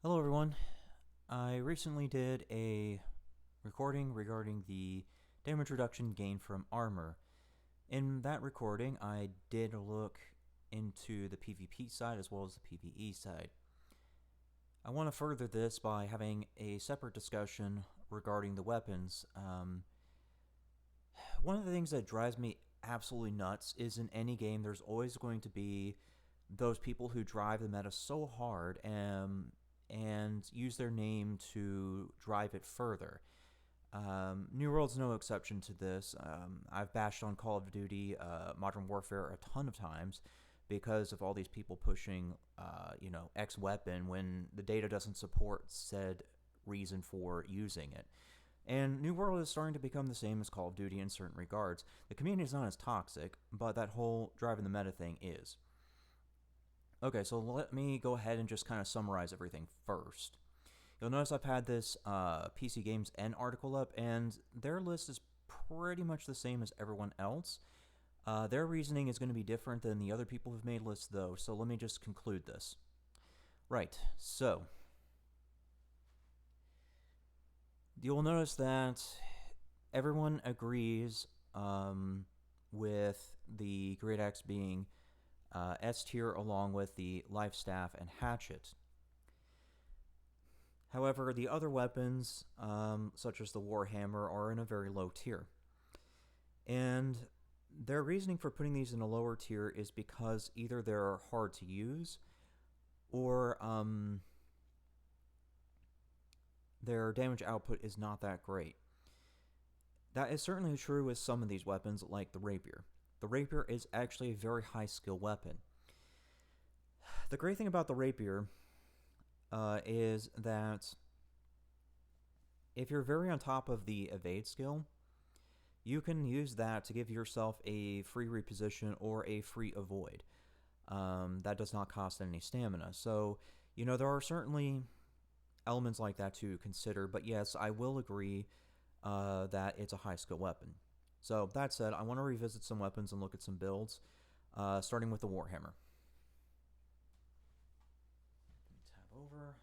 Hello everyone. I recently did a recording regarding the damage reduction gained from armor. In that recording, I did look into the PvP side as well as the PvE side. I want to further this by having a separate discussion regarding the weapons. One of the things that drives me absolutely nuts is in any game there's always going to be those people who drive the meta so hard and use their name to drive it further. New World's no exception to this. I've bashed on Call of Duty, Modern Warfare a ton of times because of all these people pushing, X weapon when the data doesn't support said reason for using it. And New World is starting to become the same as Call of Duty in certain regards. The community is not as toxic, but that whole driving the meta thing is. Okay, so let me go ahead and just kind of summarize everything first. You'll notice I've had this PC Games N article up, and their list is pretty much the same as everyone else. Their reasoning is going to be different than the other people who've made lists, though, so let me just conclude this. Right, so you'll notice that everyone agrees with the Great Axe being S tier along with the Life Staff and Hatchet. However, the other weapons, such as the Warhammer, are in a very low tier. And their reasoning for putting these in a lower tier is because either they're hard to use or their damage output is not that great. That is certainly true with some of these weapons, like the Rapier. The Rapier is actually a very high skill weapon. The great thing about the Rapier is that if you're very on top of the evade skill, you can use that to give yourself a free reposition or a free avoid. That does not cost any stamina. So, there are certainly elements like that to consider, but yes, I will agree that it's a high skill weapon. So, that said, I want to revisit some weapons and look at some builds, starting with the Warhammer. Tab over.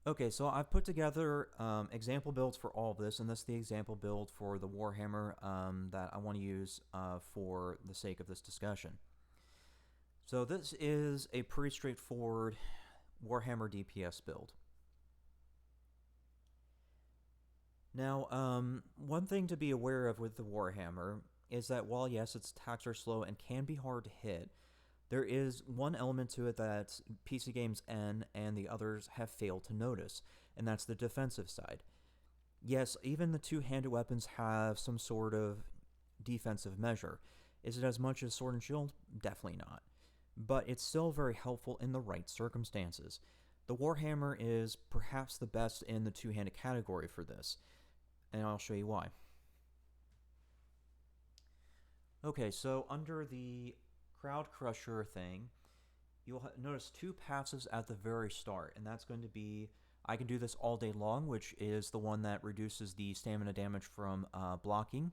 Okay, so I've put together example builds for all of this, and this is the example build for the Warhammer that I want to use for the sake of this discussion. So this is a pretty straightforward Warhammer DPS build. Now, one thing to be aware of with the Warhammer is that while, yes, its attacks are slow and can be hard to hit, there is one element to it that PC Games N and the others have failed to notice, and that's the defensive side. Yes, even the two-handed weapons have some sort of defensive measure. Is it as much as Sword and Shield? Definitely not. But it's still very helpful in the right circumstances. The Warhammer is perhaps the best in the two-handed category for this, and I'll show you why. Okay, so under the Crowd Crusher thing, you'll notice two passives at the very start, and that's going to be I can do this all day long, which is the one that reduces the stamina damage from blocking.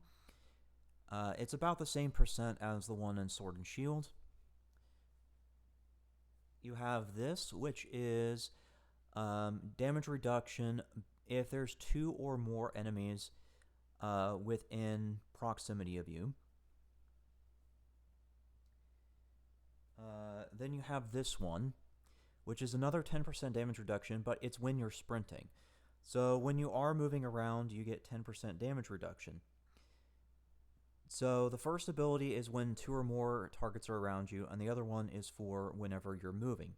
It's about the same percent as the one in Sword and Shield. You have this, which is damage reduction if there's two or more enemies within proximity of you. Then you have this one, which is another 10% damage reduction, but it's when you're sprinting. So when you are moving around, you get 10% damage reduction. So the first ability is when two or more targets are around you, and the other one is for whenever you're moving.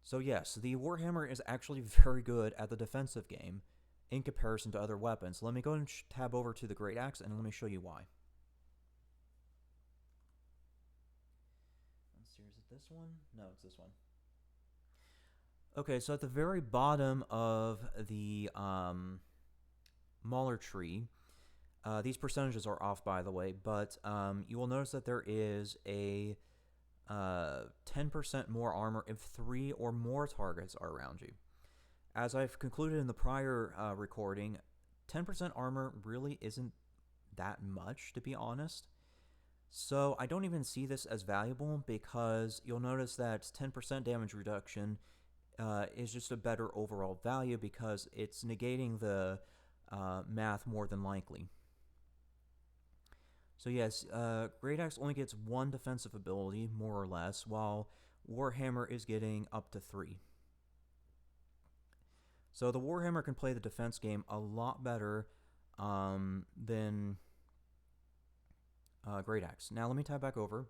So yes, the Warhammer is actually very good at the defensive game in comparison to other weapons. Let me go and tab over to the Great Axe, and let me show you why. Let's see, is it this one? No, it's this one. Okay, so at the very bottom of the Mauler tree, these percentages are off, by the way, but you will notice that there is a 10% more armor if three or more targets are around you. As I've concluded in the prior recording, 10% armor really isn't that much, to be honest. So I don't even see this as valuable because you'll notice that 10% damage reduction is just a better overall value because it's negating the math more than likely. So yes, Great Axe only gets 1 defensive ability, more or less, while Warhammer is getting up to 3. So the Warhammer can play the defense game a lot better than Great Axe. Now let me tab back over.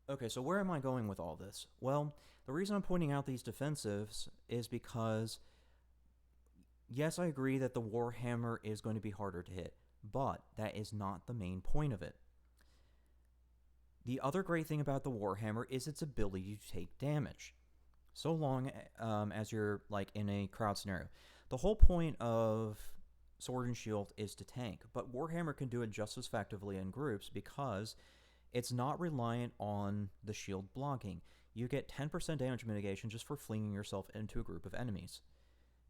Okay, so where am I going with all this? Well, the reason I'm pointing out these defensives is because, yes, I agree that the Warhammer is going to be harder to hit, but that is not the main point of it. The other great thing about the Warhammer is its ability to take damage, so long as you're like in a crowd scenario. The whole point of Sword and Shield is to tank, but Warhammer can do it just as effectively in groups because it's not reliant on the shield blocking. You get 10% damage mitigation just for flinging yourself into a group of enemies.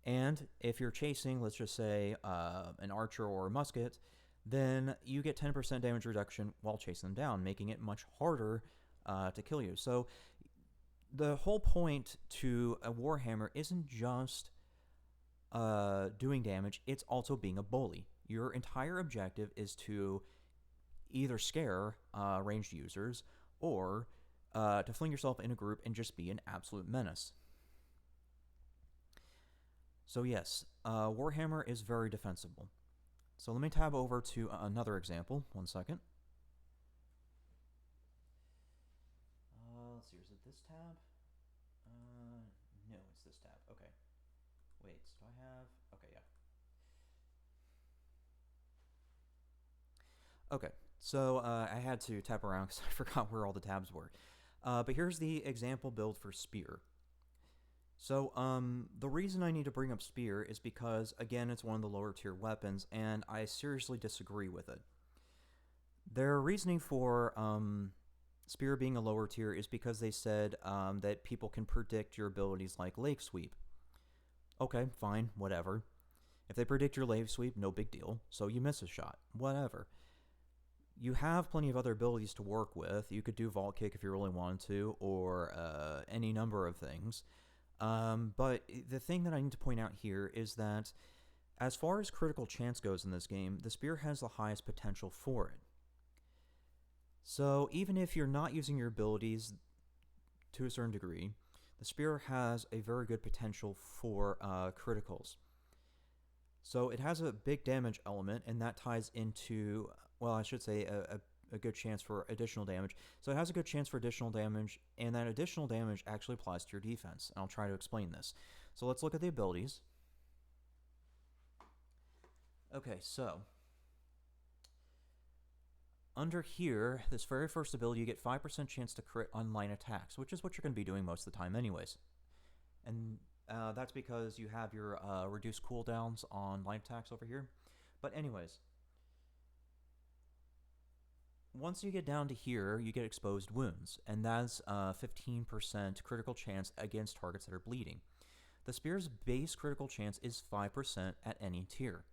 And if you're chasing, let's just say, an archer or a musket, then you get 10% damage reduction while chasing them down, making it much harder to kill you. So the whole point to a Warhammer isn't just doing damage, it's also being a bully. Your entire objective is to either scare ranged users or to fling yourself in a group and just be an absolute menace. So yes, Warhammer is very defensible. So let me tab over to another example. 1 second. Let's see, is it this tab? No, it's this tab. Okay. Wait, do I have... Okay, yeah. Okay, so I had to tap around because I forgot where all the tabs were. But here's the example build for Spear. So the reason I need to bring up Spear is because, again, it's one of the lower tier weapons, and I seriously disagree with it. Their reasoning for Spear being a lower tier is because they said that people can predict your abilities like Lake Sweep. Okay, fine, whatever. If they predict your Lake Sweep, no big deal, so you miss a shot, whatever. You have plenty of other abilities to work with. You could do Vault Kick if you really wanted to, or any number of things. But the thing that I need to point out here is that as far as critical chance goes in this game, the Spear has the highest potential for it. So even if you're not using your abilities to a certain degree, the Spear has a very good potential for criticals. So it has a big damage element, and that ties into, well, I should say a good chance for additional damage. So it has a good chance for additional damage, and that additional damage actually applies to your defense. And I'll try to explain this. So let's look at the abilities. Okay, so under here, this very first ability, you get 5% chance to crit on line attacks, which is what you're going to be doing most of the time anyways. And that's because you have your reduced cooldowns on line attacks over here. But anyways, once you get down to here, you get exposed wounds, and that's 15% critical chance against targets that are bleeding. The Spear's base critical chance is 5% at any tier.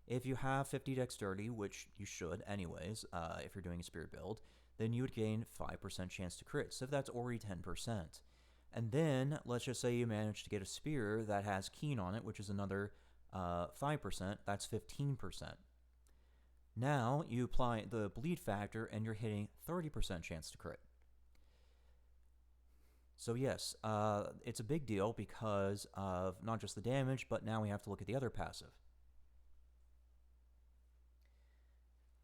If you have 50 dexterity, which you should anyways, if you're doing a Spear build, then you would gain 5% chance to crit, so that's already 10%. And then, let's just say you manage to get a Spear that has Keen on it, which is another 5%, that's 15%. Now, you apply the bleed factor, and you're hitting 30% chance to crit. So yes, it's a big deal because of not just the damage, but now we have to look at the other passive.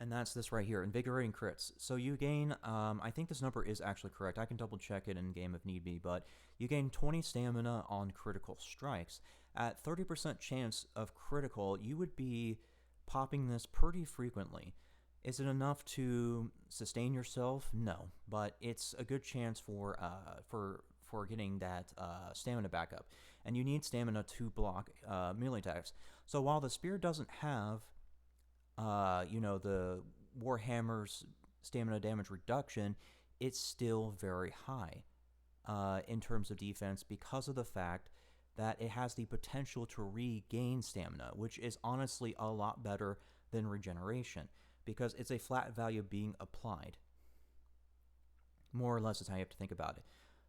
And that's this right here, Invigorating Crits. So you gain, I think this number is actually correct. I can double check it in game if need be, but you gain 20 stamina on critical strikes. At 30% chance of critical, you would be popping this pretty frequently. Is it enough to sustain yourself? No, but it's a good chance for getting that stamina back up. And you need stamina to block melee attacks. So while the Spear doesn't have the Warhammer's stamina damage reduction, it's still very high in terms of defense because of the fact that it has the potential to regain stamina, which is honestly a lot better than regeneration, because it's a flat value being applied. More or less is how you have to think about it.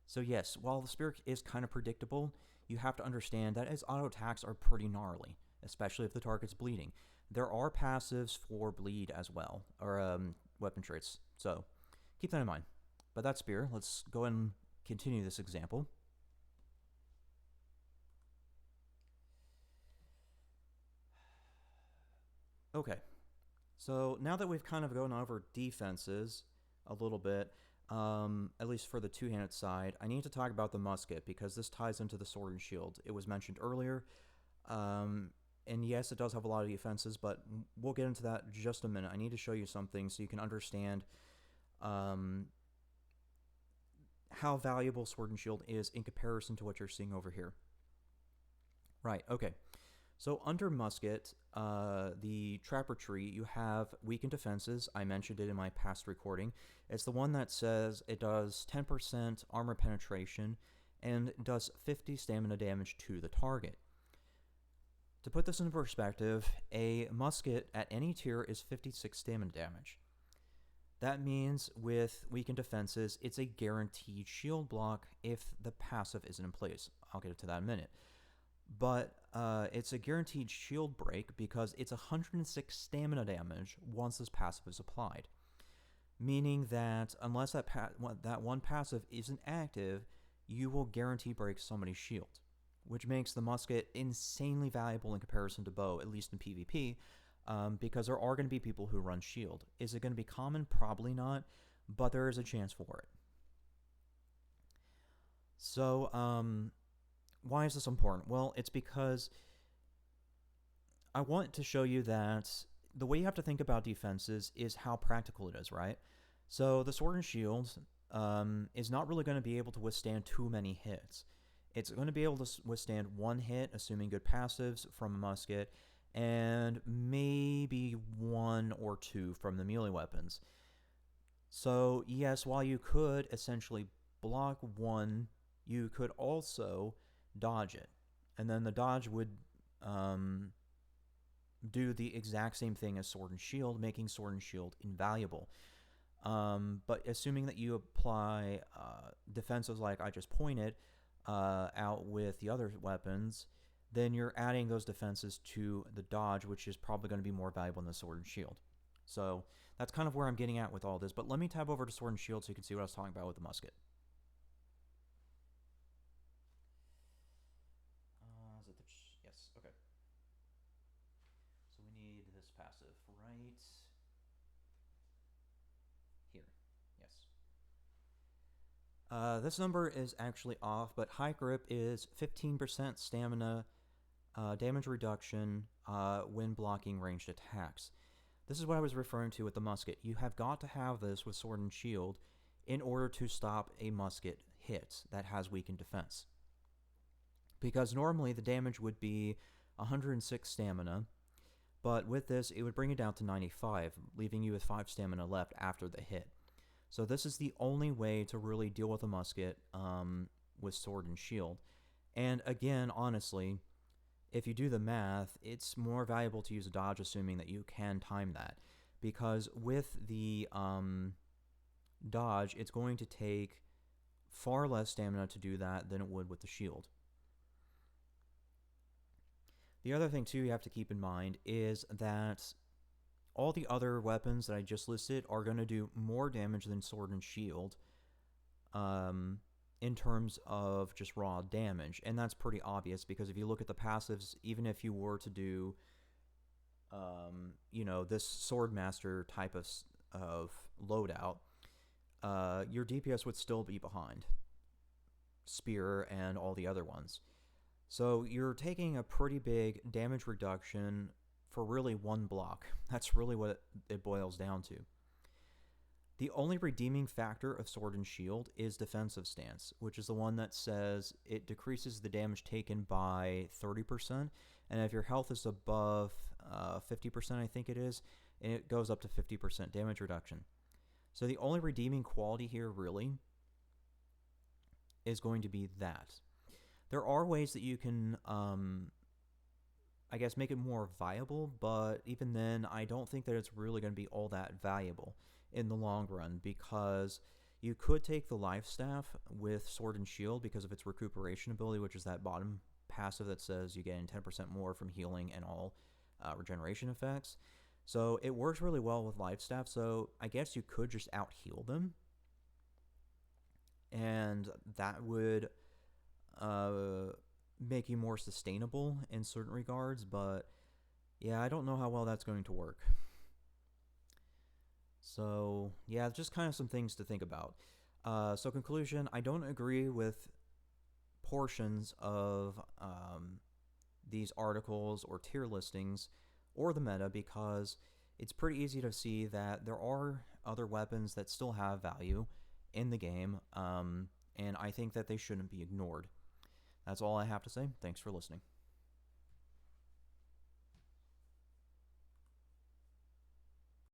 So yes, while the Spear is kind of predictable, you have to understand that its auto attacks are pretty gnarly, especially if the target's bleeding. There are passives for bleed as well, or weapon traits, so keep that in mind. But that Spear, let's go and continue this example. Okay, so now that we've kind of gone over defenses a little bit, at least for the two-handed side, I need to talk about the musket because this ties into the sword and shield. It was mentioned earlier, and yes, it does have a lot of defenses, but we'll get into that in just a minute. I need to show you something so you can understand how valuable sword and shield is in comparison to what you're seeing over here. Right, okay. So under musket, the trapper tree, you have weakened defenses. I mentioned it in my past recording. It's the one that says it does 10% armor penetration and does 50 stamina damage to the target. To put this into perspective, a musket at any tier is 56 stamina damage. That means with weakened defenses, it's a guaranteed shield block if the passive isn't in place. I'll get to that in a minute. But it's a guaranteed shield break because it's 106 stamina damage once this passive is applied. Meaning that unless that one passive isn't active, you will guarantee break somebody's shield, which makes the musket insanely valuable in comparison to bow, at least in PvP, because there are going to be people who run shield. Is it going to be common? Probably not, but there is a chance for it. So, why is this important? Well, it's because I want to show you that the way you have to think about defenses is how practical it is, right? So the sword and shield is not really going to be able to withstand too many hits. It's going to be able to withstand one hit, assuming good passives from a musket, and maybe one or two from the melee weapons. So yes, while you could essentially block one, you could also dodge it, and then the dodge would do the exact same thing as sword and shield, making sword and shield invaluable. But assuming that you apply defenses like I just pointed out with the other weapons, then you're adding those defenses to the dodge, which is probably going to be more valuable than the sword and shield. So that's kind of where I'm getting at with all this. But let me tab over to sword and shield so you can see what I was talking about with the musket. Yes, okay. So we need this passive right here. Yes. This number is actually off, but high grip is 15% stamina damage reduction when blocking ranged attacks. This is what I was referring to with the musket. You have got to have this with sword and shield in order to stop a musket hit that has weakened defense. Because normally the damage would be 106 stamina, but with this it would bring it down to 95, leaving you with 5 stamina left after the hit. So this is the only way to really deal with a musket with sword and shield. And again, honestly, if you do the math, it's more valuable to use a dodge, assuming that you can time that. Because with the dodge, it's going to take far less stamina to do that than it would with the shield. The other thing, too, you have to keep in mind is that all the other weapons that I just listed are going to do more damage than sword and shield in terms of just raw damage. And that's pretty obvious because if you look at the passives, even if you were to do, this sword master type of loadout, your DPS would still be behind spear and all the other ones. So you're taking a pretty big damage reduction for really one block. That's really what it boils down to. The only redeeming factor of sword and shield is defensive stance, which is the one that says it decreases the damage taken by 30%, and if your health is above 50%, I think it is, and it goes up to 50% damage reduction. So the only redeeming quality here really is going to be that. There are ways that you can, I guess, make it more viable, but even then, I don't think that it's really going to be all that valuable in the long run, because you could take the life staff with Sword and Shield because of its recuperation ability, which is that bottom passive that says you gain 10% more from healing and all regeneration effects. So it works really well with life staff, so I guess you could just out heal them, and that would make you more sustainable in certain regards, but yeah, I don't know how well that's going to work. So yeah, just kind of some things to think about. So conclusion, I don't agree with portions of these articles or tier listings or the meta, because it's pretty easy to see that there are other weapons that still have value in the game, and I think that they shouldn't be ignored. That's all I have to say. Thanks for listening.